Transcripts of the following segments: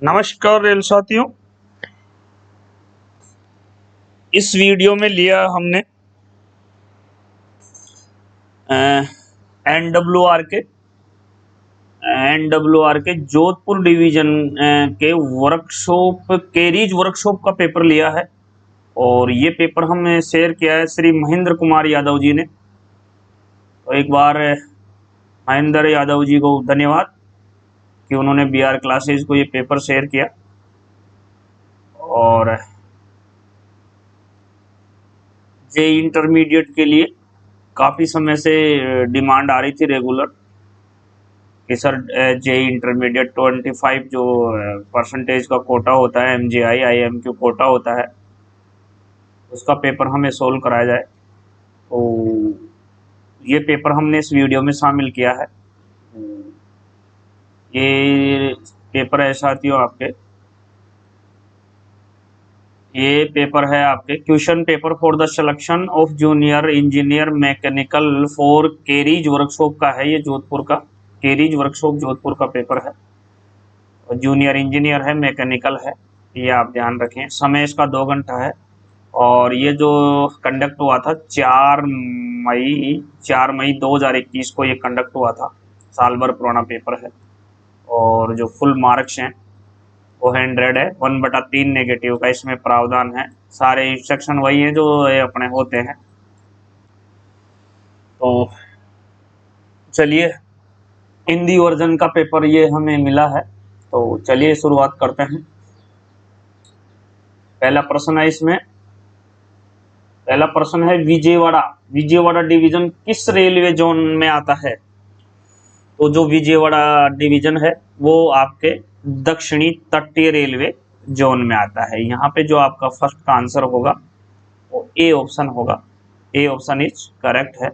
नमस्कार रेल साथियों। इस वीडियो में लिया हमने एनडब्ल्यूआर के जोधपुर डिवीजन के वर्कशॉप केरीज वर्कशॉप का पेपर लिया है और ये पेपर हमने शेयर किया है श्री महेंद्र कुमार यादव जी ने। तो एक बार महेंद्र यादव जी को धन्यवाद कि उन्होंने बीआर क्लासेज को ये पेपर शेयर किया। और जे इंटरमीडिएट के लिए काफ़ी समय से डिमांड आ रही थी रेगुलर कि सर जे इंटरमीडिएट 25 जो परसेंटेज का कोटा होता है, MGI IMQ कोटा होता है, उसका पेपर हमें सोल्व कराया जाए। तो ये पेपर हमने इस वीडियो में शामिल किया है। ये पेपर है साथियों ये पेपर है आपके question paper for the selection of junior engineer mechanical for caries workshop का है। ये जोधपुर का केरीज वर्कशॉप जोधपुर का पेपर है। जूनियर इंजीनियर है, मैकेनिकल है, ये आप ध्यान रखें। समय इसका 2 घंटा है और ये जो कंडक्ट हुआ था 4 मई 2021 को ये कंडक्ट हुआ था। साल भर पुराना पेपर है और जो फुल मार्क्स हैं वो 100 है। 1/3 नेगेटिव का इसमें प्रावधान है। सारे इंस्ट्रक्शन वही हैं जो अपने होते हैं। तो चलिए, हिंदी वर्जन का पेपर ये हमें मिला है, तो चलिए शुरुआत करते हैं। पहला प्रश्न है विजयवाड़ा डिवीजन किस रेलवे जोन में आता है? तो जो विजयवाड़ा डिवीजन है वो आपके दक्षिणी तटीय रेलवे जोन में आता है। यहाँ पे जो आपका फर्स्ट का आंसर होगा वो ए ऑप्शन होगा। ए ऑप्शन इज करेक्ट है।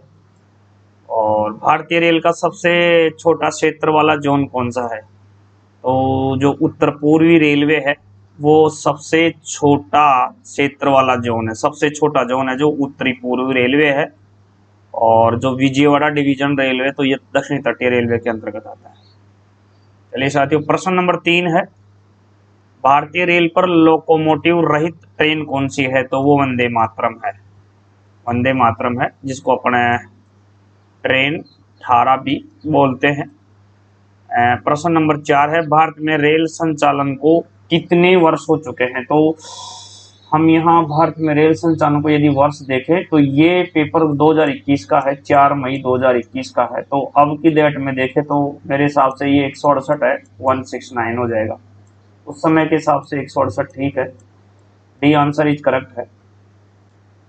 और भारतीय रेल का सबसे छोटा क्षेत्र वाला जोन कौन सा है? तो जो उत्तर पूर्वी रेलवे है वो सबसे छोटा क्षेत्र वाला जोन है। सबसे छोटा जोन है जो उत्तरी पूर्वी रेलवे है। और जो विजयवाड़ा डिवीजन रेलवे तो ये दक्षिण तटीय रेलवे के अंतर्गत आता है। चलिए साथियों, प्रश्न नंबर 3 है, भारतीय रेल पर लोकोमोटिव रहित ट्रेन कौन सी है? तो वो वंदे मातरम है। वंदे मातरम है, जिसको अपने ट्रेन 18 भी बोलते हैं। प्रश्न नंबर 4 है, भारत में रेल संचालन को कितने वर्ष हो चुके हैं? तो हम यहाँ भारत में रेल संचालन को यदि वर्ष देखें तो ये पेपर 2021 का है, 4 मई 2021 का है। तो अब की डेट में देखें तो मेरे हिसाब से ये 168 है, 169 हो जाएगा। उस समय के हिसाब से 168 ठीक है। डी आंसर इज करेक्ट है।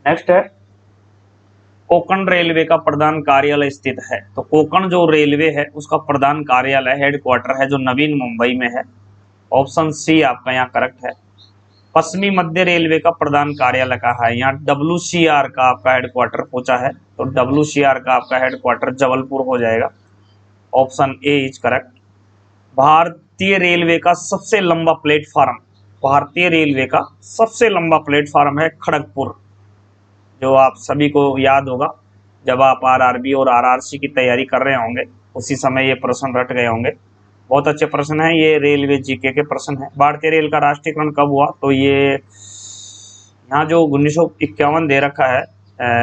नेक्स्ट है, कोंकण रेलवे का प्रधान कार्यालय स्थित है? तो कोंकण जो रेलवे है उसका प्रधान कार्यालय हेडक्वार्टर है जो नवीन मुंबई में है। ऑप्शन सी आपका यहाँ करेक्ट है। पश्चिमी मध्य रेलवे का प्रधान कार्यालय कहाँ है? यहाँ WCR का आपका हेडक्वार्टर पूछा है, तो WCR का आपका हेडक्वार्टर जबलपुर हो जाएगा। Option A is correct. भारतीय रेलवे का सबसे लंबा प्लेटफार्म है खड़गपुर, जो आप सभी को याद होगा जब आप RRB और RRC की तैयारी कर रहे होंगे उसी समय ये प्रश्न रट गए होंगे। बहुत अच्छे प्रश्न है ये, रेलवे जीके के प्रश्न है। भारतीय रेल का राष्ट्रीयकरण कब हुआ? तो ये यहाँ जो 1951 दे रखा है,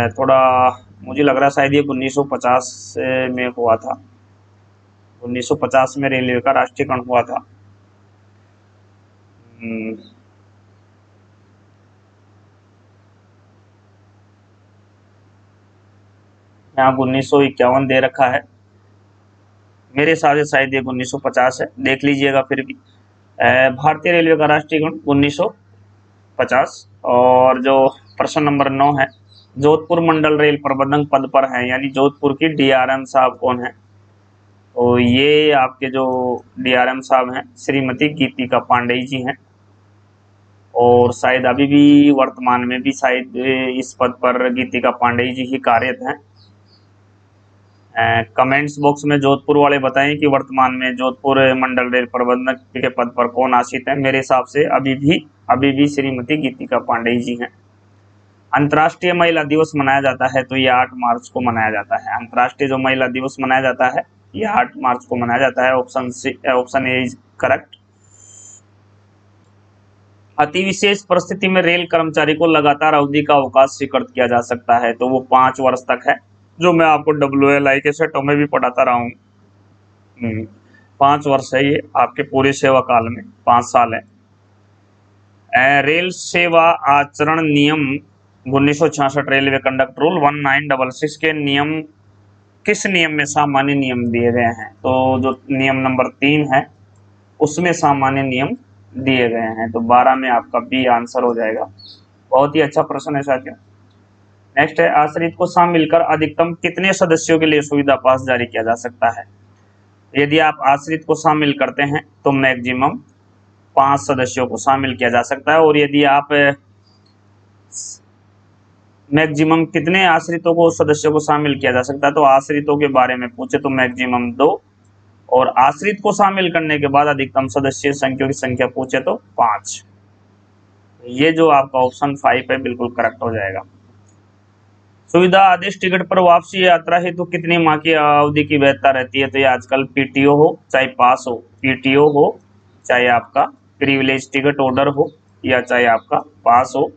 थोड़ा मुझे लग रहा है शायद ये 1950 में हुआ था। 1950 में रेलवे का राष्ट्रीयकरण हुआ था। यहाँ 1951 दे रखा है, मेरे हिसाब से शायद ये 1950 है, देख लीजिएगा फिर भी। भारतीय रेलवे का राष्ट्रीयकरण 1950। और जो प्रश्न नंबर 9 है, जोधपुर मंडल रेल प्रबंधक पद पर है यानी जोधपुर की DRM साहब कौन है? तो ये आपके जो DRM साहब हैं श्रीमती गीतिका पांडेय जी हैं। और शायद अभी भी वर्तमान में भी शायद इस पद पर गीतिका पांडेय जी ही कार्यरत हैं। कमेंट्स बॉक्स में जोधपुर वाले बताएं कि वर्तमान में जोधपुर मंडल रेल प्रबंधक के पद पर कौन आसीन है। मेरे हिसाब से अभी भी श्रीमती गीतिका पांडेय जी हैं। अंतर्राष्ट्रीय महिला दिवस मनाया जाता है तो ये 8 मार्च को मनाया जाता है। अंतर्राष्ट्रीय जो महिला दिवस मनाया जाता है ये 8 मार्च को मनाया जाता है। Option A is correct. अति विशेष परिस्थिति में रेल कर्मचारी को लगातार अवधि का अवकाश स्वीकृत किया जा सकता है, तो वो 5 वर्ष तक है, जो मैं आपको WLI के सेटों में भी पढ़ाता रहा हूँ। 5 वर्ष है ये आपके पूरे सेवा काल में, 5 साल है। रेल सेवा आचरण नियम 1966 रेलवे कंडक्ट रूल 1966 के नियम किस नियम में सामान्य नियम दिए गए हैं? तो जो नियम नंबर 3 है उसमें सामान्य नियम दिए गए हैं, तो 12 में आपका बी आंसर हो जाएगा। बहुत ही अच्छा प्रश्न है साथियों। नेक्स्ट है, आश्रित को शामिल मिलकर अधिकतम कितने सदस्यों के लिए सुविधा पास जारी किया जा सकता है? यदि आप आश्रित को शामिल करते हैं तो मैक्सिमम 5 सदस्यों को शामिल किया जा सकता है, और यदि आप मैक्सिमम कितने आश्रितों को सदस्यों को शामिल किया जा सकता है, तो आश्रितों के बारे में पूछे तो मैक्सिमम 2, और आश्रित को शामिल करने के बाद अधिकतम सदस्य संख्या की संख्या पूछे तो 5। ये जो आपका ऑप्शन 5 है बिल्कुल करेक्ट हो जाएगा। सुविधा आदेश टिकट पर वापसी यात्रा हेतु तो कितनी माह की अवधि की वैधता रहती है? तो ये आजकल पीटीओ हो चाहे पास हो, पीटीओ हो चाहे आपका प्रिविलेज टिकट ऑर्डर हो या चाहे आपका पास हो,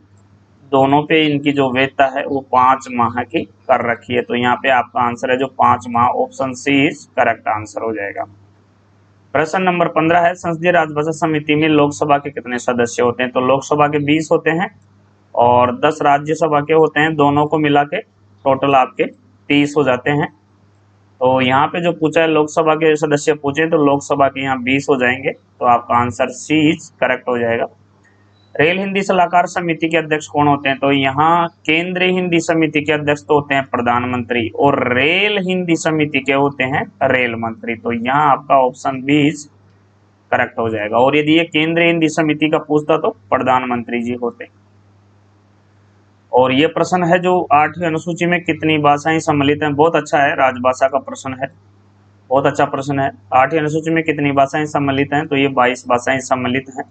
दोनों पे इनकी जो वैधता है वो 5 माह की कर रखी है। तो यहाँ पे आपका आंसर है जो 5 माह, option C is correct answer हो जाएगा। प्रश्न नंबर 15 है, संसदीय राजभाषा समिति में लोकसभा के कितने सदस्य होते हैं? तो लोकसभा के 20 होते हैं और 10 राज्यसभा के होते हैं, दोनों को मिला के टोटल आपके 30 हो जाते हैं। तो यहाँ पे जो पूछा है लोकसभा के सदस्य पूछे तो लोकसभा के यहाँ 20 हो जाएंगे, तो आपका आंसर सी इज करेक्ट हो जाएगा। रेल हिंदी सलाहकार समिति के अध्यक्ष कौन होते हैं? तो यहाँ केंद्रीय हिंदी समिति के अध्यक्ष तो होते हैं प्रधानमंत्री, और रेल हिंदी समिति के होते हैं रेल मंत्री। तो यहाँ आपका ऑप्शन बी इज करेक्ट हो जाएगा। और यदि ये केंद्रीय हिंदी समिति का पूछता तो प्रधानमंत्री जी होते। और ये प्रश्न है जो 8वीं अनुसूची में कितनी भाषाएं सम्मिलित हैं? बहुत अच्छा है, राजभाषा का प्रश्न है, बहुत अच्छा प्रश्न है। 8वीं अनुसूची में कितनी भाषाएं सम्मिलित हैं? तो ये 22 भाषाएं सम्मिलित हैं।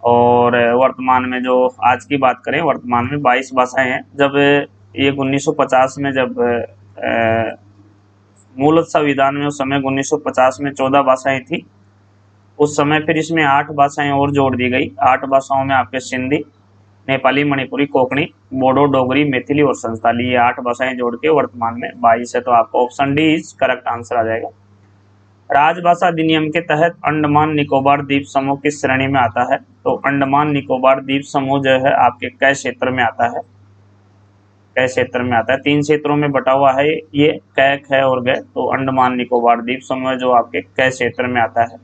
और वर्तमान में जो आज की बात करें, वर्तमान में 22 भाषाएं हैं। जब ये 1950 में जब मूल संविधान में उस समय 1950 में 14 भाषाएं थी, उस समय फिर इसमें 8 भाषाएं और जोड़ दी गई। 8 भाषाओं में आपके सिंधी, नेपाली, मणिपुरी, कोंकणी, बोडो, डोगरी, मैथिली और संथाली, ये 8 भाषाएं जोड़ के वर्तमान में 22 है। तो आपका option D is correct answer आ जाएगा। राजभाषा अधिनियम के तहत अंडमान निकोबार द्वीप समूह किस श्रेणी में आता है? तो अंडमान निकोबार द्वीप समूह जो है आपके कै क्षेत्र में आता है? कै क्षेत्र में आता है। 3 क्षेत्रों में बटा हुआ है ये, कै, ख और ग। तो अंडमान निकोबार द्वीप समूह जो आपके कै क्षेत्र में आता है।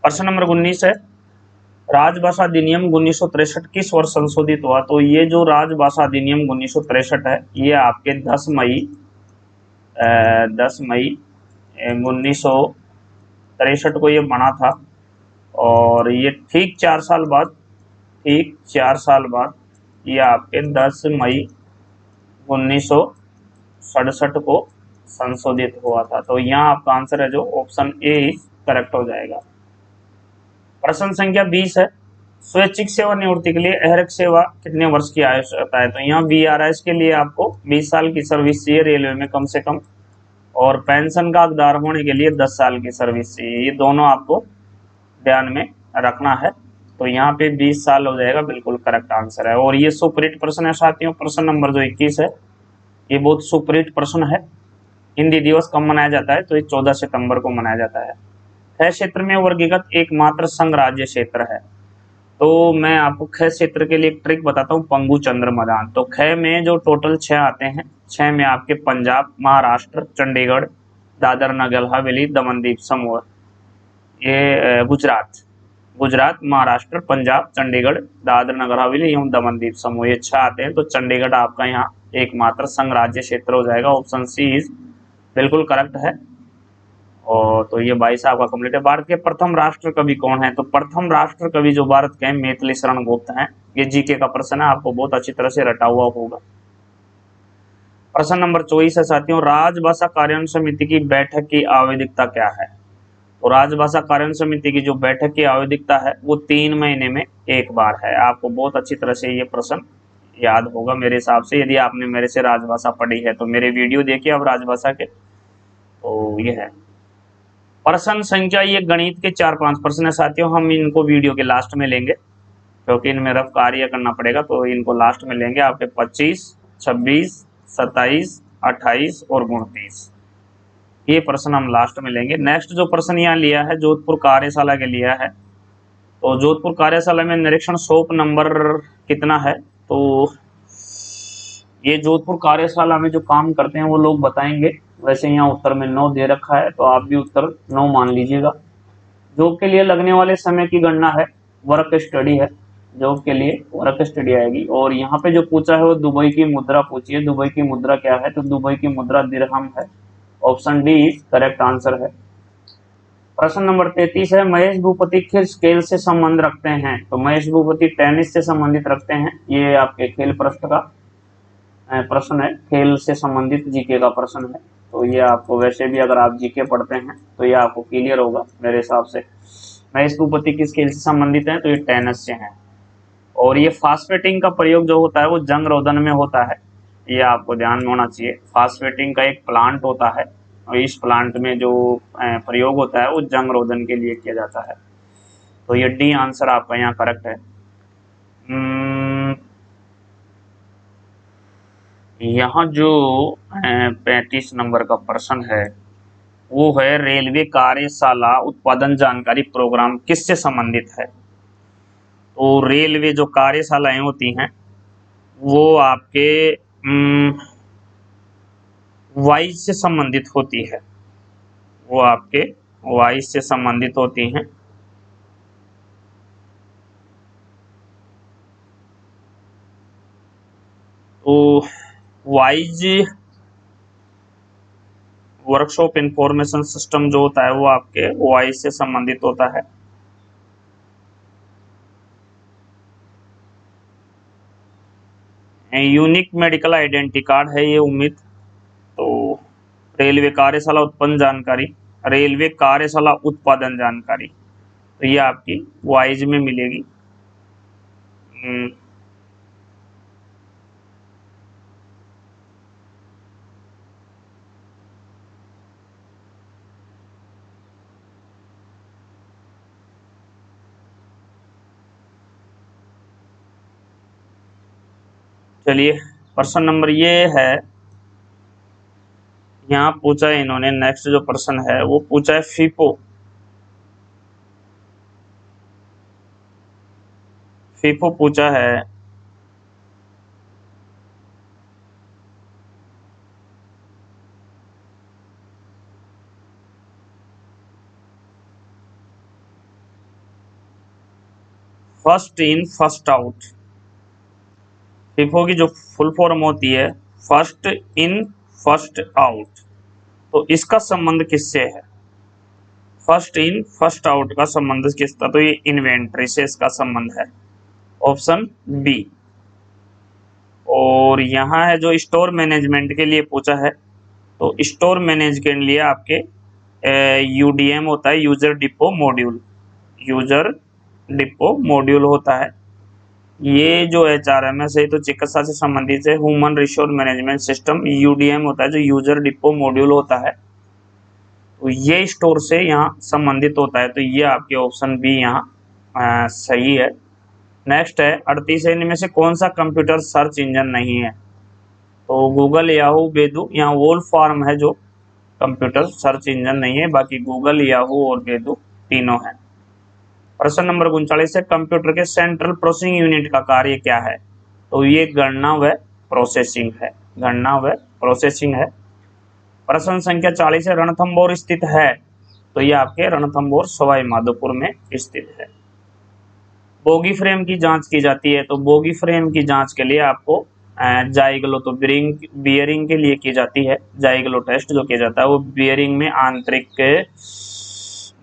प्रश्न नंबर 19 है, राजभाषा अधिनियम 1963 किस वर्ष संशोधित हुआ? तो ये जो राजभाषा अधिनियम 1963 है ये आपके 10 मई 1963 को ये बना था, और ये ठीक 4 साल बाद ये आपके 10 मई 1967 को संशोधित हुआ था। तो यहाँ आपका आंसर है जो ऑप्शन ए करेक्ट हो जाएगा। प्रश्न संख्या 20 है, स्वैच्छिक सेवानिवृत्ति के लिए अहरक सेवा कितने वर्ष की आवश्यकता है? तो यहाँ VRS के लिए आपको 20 साल की सर्विस चाहिए रेलवे में कम से कम, और पेंशन का हकदार होने के लिए 10 साल की सर्विस चाहिए। ये दोनों आपको ध्यान में रखना है। तो यहाँ पे 20 साल हो जाएगा, बिल्कुल करेक्ट आंसर है। और ये सुपरहिट प्रश्न है साथियों। प्रश्न नंबर जो 21 है ये बहुत सुपरहिट प्रश्न है। हिंदी दिवस कब मनाया जाता है? तो ये 14 सितंबर को मनाया जाता है। ख क्षेत्र में वर्गीकृत एकमात्र संघ राज्य क्षेत्र है? तो मैं आपको ख क्षेत्र के लिए एक ट्रिक बताता हूँ, पंगु चंद्र मैदान। तो ख में जो टोटल 6 आते हैं, 6 में आपके पंजाब, महाराष्ट्र, चंडीगढ़, दादर नगर हवेली, दमन दीव समूह, ये गुजरात, महाराष्ट्र, पंजाब, चंडीगढ़, दादर नगर हवेली एवं दमन दीव समूह, ये 6 आते हैं। तो चंडीगढ़ आपका यहाँ एकमात्र संघ राज्य क्षेत्र हो जाएगा। ऑप्शन सी इज बिल्कुल करेक्ट है। और तो ये 22 आपका कंप्लीट है। भारत के प्रथम राष्ट्र कवि कौन है? तो प्रथम राष्ट्र कवि जो भारत के मैथिली शरण गुप्त हैं। ये जीके का प्रश्न है, आपको बहुत अच्छी तरह से रटा हुआ होगा। प्रश्न नंबर 24 है साथियों, राजभाषा कार्यान्वयन समिति की बैठक की आवधिकता क्या है? तो राजभाषा कार्यान्वयन समिति की जो बैठक की आवधिकता है वो 3 महीने में एक बार है। आपको बहुत अच्छी तरह से ये प्रश्न याद होगा मेरे हिसाब से। यदि आपने मेरे से राजभाषा पढ़ी है तो मेरे वीडियो देखिए अब राजभाषा के। तो ये है प्रश्न संख्या, ये गणित के 4-5 प्रश्न है साथियों, हम इनको वीडियो के लास्ट में लेंगे क्योंकि इनमें रफ कार्य करना पड़ेगा, तो इनको लास्ट में लेंगे। आपके 25, 26, 27, 28 और 29 ये प्रश्न हम लास्ट में लेंगे। नेक्स्ट जो प्रश्न यहाँ लिया है जोधपुर कार्यशाला के लिया है, तो जोधपुर कार्यशाला में निरीक्षण शोप नंबर कितना है, तो ये जोधपुर कार्यशाला में जो काम करते हैं वो लोग बताएंगे। वैसे यहाँ उत्तर में 9 दे रखा है, तो आप भी उत्तर 9 मान लीजिएगा। जॉब के लिए लगने वाले समय की गणना है, वर्क स्टडी है, जॉब के लिए वर्क स्टडी आएगी। और यहाँ पे जो पूछा है वो दुबई की मुद्रा पूछी है। दुबई की मुद्रा क्या है, तो दुबई की मुद्रा दिरहम है। ऑप्शन डी करेक्ट आंसर है। प्रश्न नंबर 33 है, महेश भूपति किस खेल से संबंध रखते हैं, तो महेश भूपति टेनिस से संबंधित रखते हैं। ये आपके खेल पृष्ठ का प्रश्न है, खेल से संबंधित जीके का प्रश्न है। तो ये आपको वैसे भी अगर आप जीके पढ़ते हैं तो ये आपको क्लियर होगा मेरे हिसाब से। महेश भूपति किस खेल से संबंधित है, तो ये टेनिस से हैं। और ये फास्फेटिंग का प्रयोग जो होता है वो जंग रोधन में होता है, ये आपको ध्यान में होना चाहिए। फास्फेटिंग का एक प्लांट होता है और इस प्लांट में जो प्रयोग होता है वो जंग रोधन के लिए किया जाता है। तो ये डी आंसर आपका यहाँ करेक्ट है। यहाँ जो 35 नंबर का प्रश्न है वो है, रेलवे कार्यशाला उत्पादन जानकारी प्रोग्राम किससे संबंधित है। तो रेलवे जो कार्यशालाएं होती हैं वो आपके वाइज से संबंधित होती है, वो आपके वाइज से संबंधित होती हैं। तो वाइज वर्कशॉप इंफॉर्मेशन सिस्टम जो होता है वो आपके वाइज से संबंधित होता है। यूनिक मेडिकल आइडेंटिटी कार्ड है ये उम्मीद। तो रेलवे कार्यशाला उत्पन्न जानकारी, रेलवे कार्यशाला उत्पादन जानकारी, तो ये आपकी वाइज में मिलेगी। चलिए प्रश्न नंबर ये है, यहाँ पूछा है इन्होंने, नेक्स्ट जो प्रश्न है वो पूछा है फीफो। फीफो पूछा है, first in first out. FIFO की जो फुल फॉर्म होती है फर्स्ट इन फर्स्ट आउट, तो इसका संबंध किससे है। फर्स्ट इन फर्स्ट आउट का संबंध किसका, तो ये इन्वेंट्री से इसका संबंध है, ऑप्शन बी। और यहाँ है जो स्टोर मैनेजमेंट के लिए पूछा है, तो स्टोर मैनेज के लिए आपके यूडीएम होता है, user depot module, user depot module होता है। ये जो एचआरएमएस है तो चिकित्सा से संबंधित है, human resource management system, UDM होता है जो यूजर डिपो मॉड्यूल होता है। तो ये स्टोर से यहाँ संबंधित होता है, तो ये आपके ऑप्शन बी यहाँ सही है। नेक्स्ट है 38 है, इनमें से कौन सा कंप्यूटर सर्च इंजन नहीं है, तो गूगल, याहू, बेदू। यहाँ वोल फॉर्म है जो कंप्यूटर सर्च इंजन नहीं है, बाकी गूगल, याहू और बेदू तीनों हैं। प्रश्न नंबर 39 है, कंप्यूटर के सेंट्रल प्रोसेसिंग यूनिट का कार्य क्या है, तो ये गणना व प्रोसेसिंग है, गणना व प्रोसेसिंग है। प्रश्न संख्या 40 है, रणथंभौर स्थित है, तो ये आपके रणथंभौर सवाई माधोपुर में स्थित है। बोगी फ्रेम की जांच की जाती है, तो बोगी फ्रेम की जांच के लिए आपको जाइग्लो, तो बियरिंग के लिए की जाती है, जाइग्लो टेस्ट जो किया जाता है वो बियरिंग में आंतरिक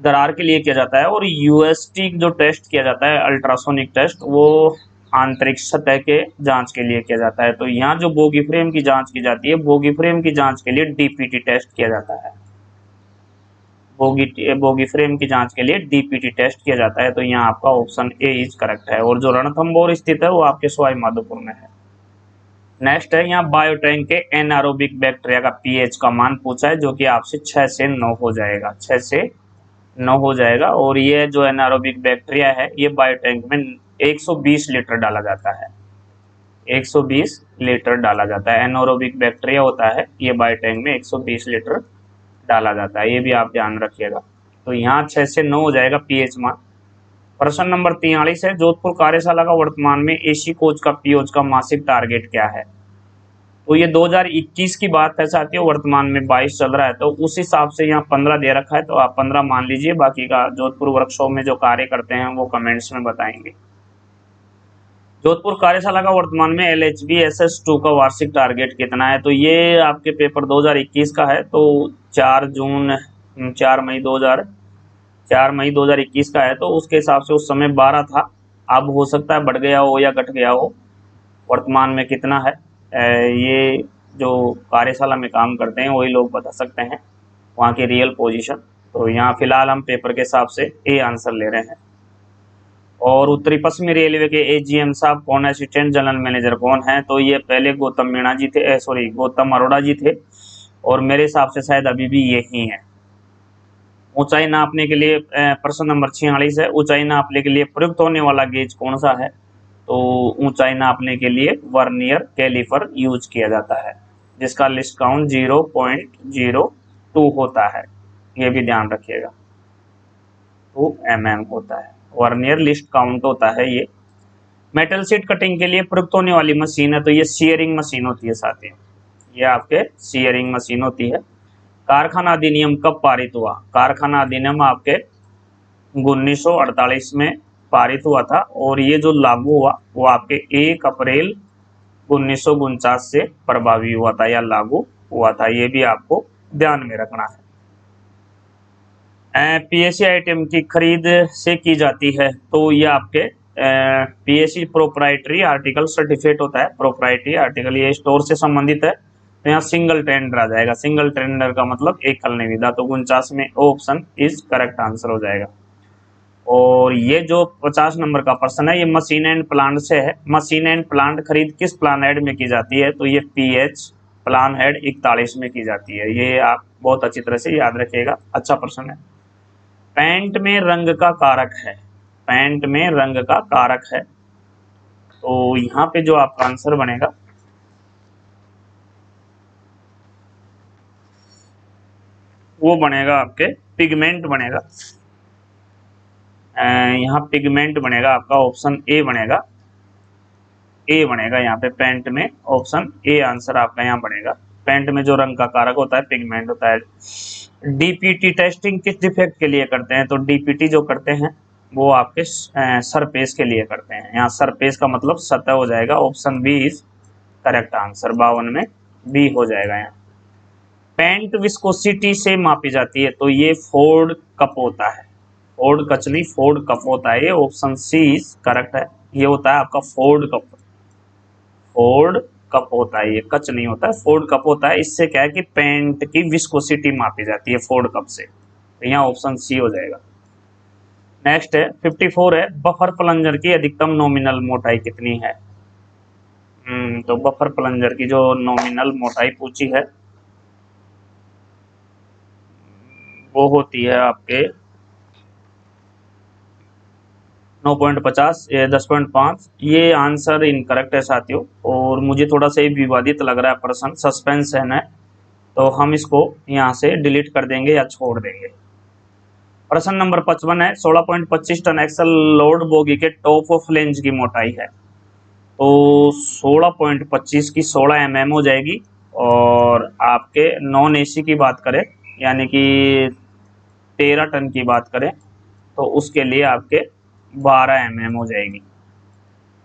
दरार के लिए किया जाता है। और यूएसटी जो टेस्ट किया जाता है, अल्ट्रासोनिक टेस्ट, वो आंतरिक सतह के जांच के लिए किया जाता है। तो यहाँ जो बोगी फ्रेम की जांच की जाती है, बोगी फ्रेम की जांच के लिए डीपीटी टेस्ट किया जाता है, बोगी फ्रेम की जांच के लिए डीपीटी टेस्ट किया जाता है। तो यहाँ आपका ऑप्शन ए इज करेक्ट है। और जो रणथंभौर स्थित है वो आपके सवाई माधोपुर में है। नेक्स्ट है, यहाँ बायोटैंक के एनारोबिक बैक्टीरिया का पीएच का मान पूछा है, जो कि आपसे 6 से 9 हो जाएगा, 6 से 9 हो जाएगा। और ये जो एनारोबिक बैक्टीरिया है ये बायो टैंक में 120 लीटर डाला जाता है, 120 लीटर डाला जाता है। एनारोबिक बैक्टीरिया होता है ये बायो टैंक में 120 लीटर डाला जाता है, ये भी आप ध्यान रखिएगा। तो यहाँ 6 से 9 हो जाएगा पीएच मान। प्रश्न नंबर 43 है, जोधपुर कार्यशाला का वर्तमान में एसी कोच का पीओच का मासिक टारगेट क्या है? तो ये 2021 की बात है साथियों, वर्तमान में 22 चल रहा है, तो उस हिसाब से यहाँ 15 दे रखा है, तो आप 15 मान लीजिए। बाकी का जोधपुर वर्कशॉप में जो कार्य करते हैं वो कमेंट्स में बताएंगे। जोधपुर कार्यशाला का वर्तमान में LHB SS2 का वार्षिक टारगेट कितना है? तो ये आपके पेपर 2021 का है, तो 4 मई 2021 का है, तो उसके हिसाब से उस समय 12 था। अब हो सकता है बढ़ गया हो या घट गया हो। वर्तमान में कितना है ये जो कार्यशाला में काम करते हैं वही लोग बता सकते हैं वहाँ की रियल पोजीशन। तो यहाँ फिलहाल हम पेपर के हिसाब से ए आंसर ले रहे हैं। और उत्तरी पश्चिमी रेलवे के AGM साहब कौन, असिस्टेंट जनरल मैनेजर कौन है? तो ये पहले गौतम मीणा जी थे, गौतम अरोड़ा जी थे, और मेरे हिसाब से शायद अभी भी यही है। ऊंचाई नापने के लिए प्रश्न नंबर 46 है, ऊंचाई नापने के लिए प्रयुक्त होने वाला गेज कौन सा है? तो ऊंचाई नापने के लिए वर्नियर कैलिपर यूज किया जाता है, जिसका लिस्ट काउंट 0.02 होता है, ये भी ध्यान रखिएगा। 2 mm होता है, वर्नियर लिस्ट काउंट होता है ये। मेटल शीट कटिंग के लिए प्रयुक्त होने वाली मशीन है, तो ये शीयरिंग मशीन होती है साथियों, ये आपके शीयरिंग मशीन होती है। कारखाना अधिनियम कब पारित हुआ? कारखाना अधिनियम आपके 1948 में पारित हुआ था, और ये जो लागू हुआ वो आपके 1 अप्रैल 1949 से प्रभावी हुआ था या लागू हुआ था, ये भी आपको ध्यान में रखना है। PSC आइटम की खरीद से की जाती है, तो ये आपके PSC प्रोप्राइटरी आर्टिकल सर्टिफिकेट होता है। प्रोप्राइटरी आर्टिकल ये स्टोर से संबंधित है, तो यहाँ सिंगल टेंडर आ जाएगा। सिंगल टेंडर का मतलब एकल निविदा, तो 49 में ऑप्शन इज करेक्ट आंसर हो जाएगा। और ये जो 50 नंबर का प्रश्न है ये मशीन एंड प्लांट से है। मशीन एंड प्लांट खरीद किस प्लान हेड में की जाती है? तो ये PH प्लान हेड 41 में की जाती है, ये आप बहुत अच्छी तरह से याद रखिएगा, अच्छा प्रश्न है। पैंट में रंग का कारक है, पैंट में रंग का कारक है, तो यहाँ पे जो आपका आंसर बनेगा वो बनेगा आपके पिगमेंट बनेगा। यहाँ पिगमेंट बनेगा आपका, ऑप्शन ए बनेगा, ए बनेगा यहाँ पे पैंट में, ऑप्शन ए आंसर आपका यहाँ बनेगा। पैंट में जो रंग का कारक होता है पिगमेंट होता है। DPT टेस्टिंग किस डिफेक्ट के लिए करते हैं? तो DPT जो करते हैं वो आपके सरफेस के लिए करते हैं, यहाँ सरफेस का मतलब सतह हो जाएगा, option B is correct answer, 52 में बी हो जाएगा यहाँ। पेंट विस्कोसिटी से मापी जाती है, तो ये फोर्ड कप होता है, फोर्ड कचली फोर्ड कप होता है, ये ऑप्शन सी इज करेक्ट है, ये होता है आपका फोर्ड कप। फोर्ड कप होता है, ये कच नहीं होता है, फोर्ड कप होता है। इससे क्या है कि पेंट की विस्कोसिटी मापी जाती है फोर्ड कप से, तो यहाँ ऑप्शन सी हो जाएगा। नेक्स्ट है 54 है, बफर प्लंजर की अधिकतम नॉमिनल मोटाई कितनी है? तो बफर प्लंजर की जो नॉमिनल मोटाई पूछी है वो होती है आपके 9.50 या 10.5। ये आंसर इनकरेक्ट है साथियों, और मुझे थोड़ा सा विवादित लग रहा है प्रश्न, सस्पेंस है ना, तो हम इसको यहाँ से डिलीट कर देंगे या छोड़ देंगे। प्रश्न नंबर 55 है, 16.25 टन एक्सल लोड बोगी के टॉप ऑफ फ्लेंज की मोटाई है, तो 16.25 की 16 mm हो जाएगी। और आपके नॉन AC की बात करें यानी कि 13 टन की बात करें तो उसके लिए आपके 12 mm हो जाएगी,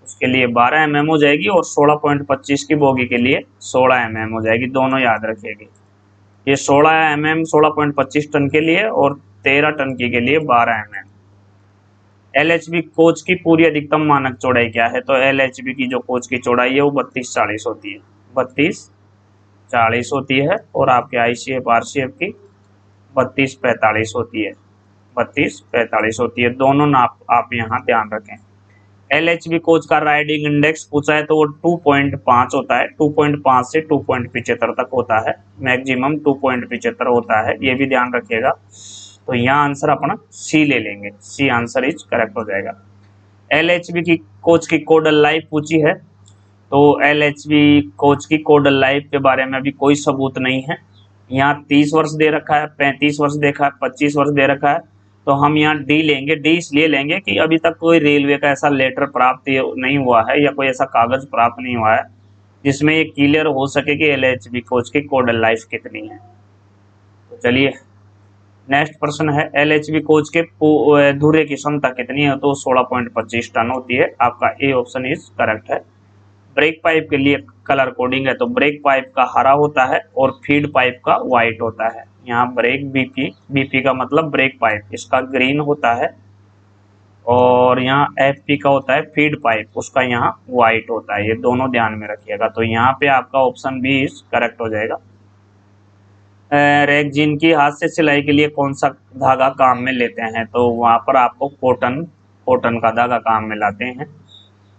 उसके लिए 12 mm हो जाएगी, और 16.25 की बोगी के लिए 16 mm हो जाएगी, दोनों याद रखिएगा। ये 16 mm 16.25 टन के लिए और 13 टन की के लिए 12 mm। LHB कोच की पूरी अधिकतम मानक चौड़ाई क्या है? तो LHB की जो कोच की चौड़ाई है वो 32-40 होती है, 32-40 होती है, और आपके ICF RCF की 32-45 होती है, 32-45 होती है, दोनों नाप आप यहाँ ध्यान रखें। LHB कोच का राइडिंग इंडेक्स पूछा है तो वो 2.5 होता है, 2.5 से 2.75 तक होता है, मैक्सिमम 2.75 होता है, ये भी ध्यान रखिएगा। तो यहाँ आंसर अपना सी ले लेंगे, सी आंसर इज करेक्ट हो जाएगा। LHV की कोच की कोडल लाइफ पूछी है, तो LHV कोच की कोडल लाइफ के बारे में अभी कोई सबूत नहीं है। यहाँ 30 वर्ष दे रखा है, 35 वर्ष देखा है, 25 वर्ष दे रखा है, तो हम यहाँ डी लेंगे। डी इसलिए लेंगे कि अभी तक कोई रेलवे का ऐसा लेटर प्राप्त नहीं हुआ है या कोई ऐसा कागज प्राप्त नहीं हुआ है जिसमें ये क्लियर हो सके कि LHV कोच की कोडल लाइफ कितनी है। तो चलिए नेक्स्ट प्रश्न है, LHV कोच के धुरे की क्षमता कितनी है, तो 16.25 टन होती है। आपका ए ऑप्शन इज करेक्ट है। ब्रेक पाइप के लिए कलर कोडिंग है, तो ब्रेक पाइप का हरा होता है और फीड पाइप का व्हाइट होता है। यहाँ ब्रेक बीपी का मतलब ब्रेक पाइप, इसका ग्रीन होता है, और यहाँ FP का होता है फीड पाइप, उसका यहाँ व्हाइट होता है। ये दोनों ध्यान में रखिएगा। तो यहाँ पे आपका ऑप्शन बी इज करेक्ट हो जाएगा। रेगजीन की हाथ से सिलाई के लिए कौन सा धागा काम में लेते हैं, तो वहाँ पर आपको कॉटन का धागा काम में लाते हैं।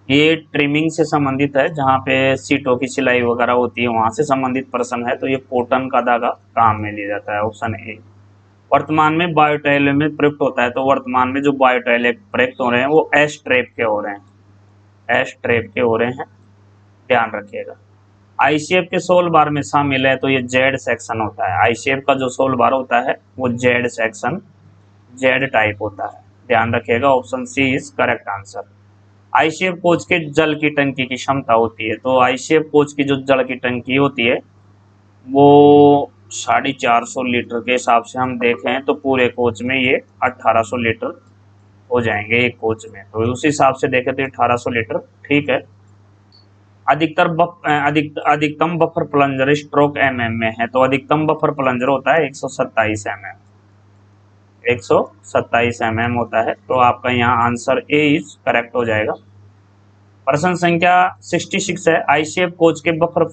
ये ट्रिमिंग से संबंधित है, जहाँ पे सीटों की सिलाई वगैरह होती है वहाँ से संबंधित प्रश्न है, तो ये कॉटन का धागा काम में लिया जाता है, ऑप्शन ए। वर्तमान में बायोटाइल में प्रयुक्त होता है, तो वर्तमान में जो बायोटाइल प्रयुक्त हो रहे हैं वो एस ट्रेप के हो रहे हैं, एस ट्रेप के हो रहे हैं, ध्यान रखिएगा। ICF के सोल बार में शामिल है, तो ये जेड सेक्शन होता है। ICF का जो सोल बार होता है वो जेड सेक्शन, जेड टाइप होता है, ध्यान रखिएगा। Option C is correct answer. ICF coach के जल की टंकी की क्षमता होती है, तो ICF कोच की जो जल की टंकी होती है वो 450 लीटर के हिसाब से हम देखें तो पूरे कोच में ये 1800 लीटर हो जाएंगे एक कोच में, तो उस हिसाब से देखें तो 1800 लीटर ठीक है। अधिकतम बफर प्लंजर स्ट्रोक mm में है, तो अधिकतम बफर प्लंजर होता है 127 mm, 127 mm होता है। तो आपका यहाँ आंसर ए इज करेक्ट हो जाएगा। प्रश्न संख्या 66 है, ICF कोच के बफर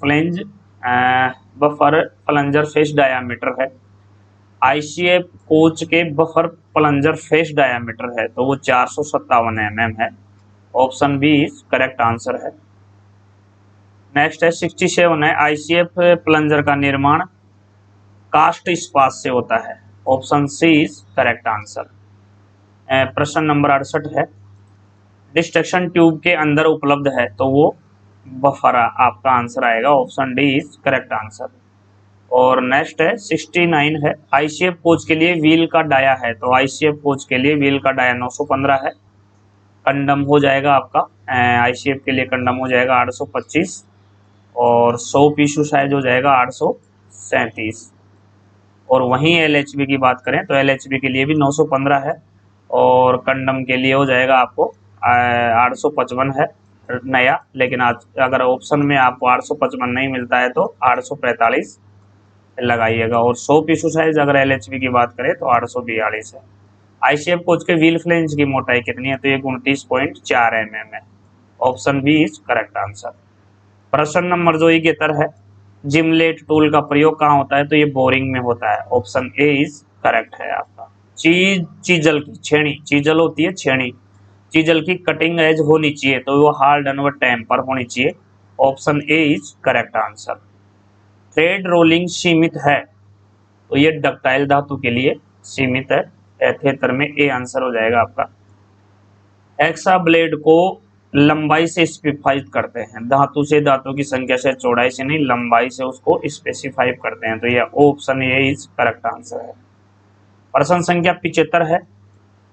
प्लंजर फेस डायामीटर है। ICF कोच के बफर प्लंजर फेस डायामीटर है, तो वो 457 mm है, option B is correct answer है। नेक्स्ट है 67 है, ICF प्लंजर का निर्माण कास्ट इस्पात से होता है, option C is correct answer. प्रश्न नंबर 68 है, डिस्ट्रक्शन ट्यूब के अंदर उपलब्ध है, तो वो बफरा आपका आंसर आएगा, option D is correct answer. और नेक्स्ट है 69 है, ICF कोच के लिए व्हील का डाया है, तो ICF कोच के लिए व्हील का डाया 915 है। कंडम हो जाएगा आपका ICF के लिए कंडम हो जाएगा 825, और 100 पीसू साइज हो जाएगा 837। और वहीं LHV की बात करें तो LHV के लिए भी 915 है, और कंडम के लिए हो जाएगा आपको 855 है नया, लेकिन आज अगर ऑप्शन में आपको 855 नहीं मिलता है तो 845 लगाइएगा। और 100 पीसू साइज अगर LHV की बात करें तो 842 है। ICF कोच के व्हील फ्लेंज की मोटाई कितनी है, तो ये 29.4 mm है, option B is correct answer. प्रश्न नंबर जो 71 है, जिमलेट टूल का प्रयोग कहाँ होता है, तो ये बोरिंग में होता है, ऑप्शन ए इज करेक्ट है आपका। चीजल की छेनी, चीजल होती है छेनी, चीजल की कटिंग एज होनी चाहिए, तो वो हार्ड एंड टेम्पर होनी चाहिए, option A is correct answer. Thread rolling सीमित है, तो ये डक्टाइल धातु के लिए सीमित है, एथेतर में ए आंसर हो जाएगा आपका। हेक्सा ब्लेड को लंबाई से स्पेसिफाई करते हैं, धातु से धातु की संख्या से, चौड़ाई से नहीं, लंबाई से उसको स्पेसिफाई करते हैं, तो यह option A is correct answer है। प्रश्न संख्या 75 है,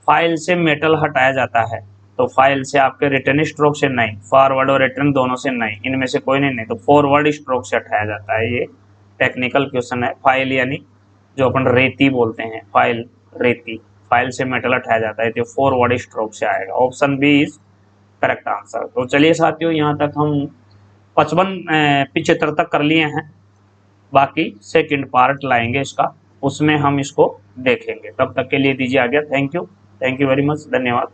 फाइल से मेटल हटाया जाता है, तो फाइल से आपके रिटर्न स्ट्रोक से नहीं, फॉरवर्ड और रिटर्न दोनों से नहीं, इनमें से कोई नहीं, तो फॉरवर्ड स्ट्रोक से हटाया जाता है। ये टेक्निकल क्वेश्चन है। फाइल यानी जो अपन रेती बोलते हैं, फाइल रेती, फाइल से मेटल हटाया जाता है, तो फॉरवर्ड स्ट्रोक से आएगा, option B is correct answer. तो चलिए साथियों, यहाँ तक हम 75 तक कर लिए हैं, बाकी सेकंड पार्ट लाएंगे इसका, उसमें हम इसको देखेंगे। तब तक के लिए दीजिए आज्ञा। थैंक यू वेरी मच, धन्यवाद।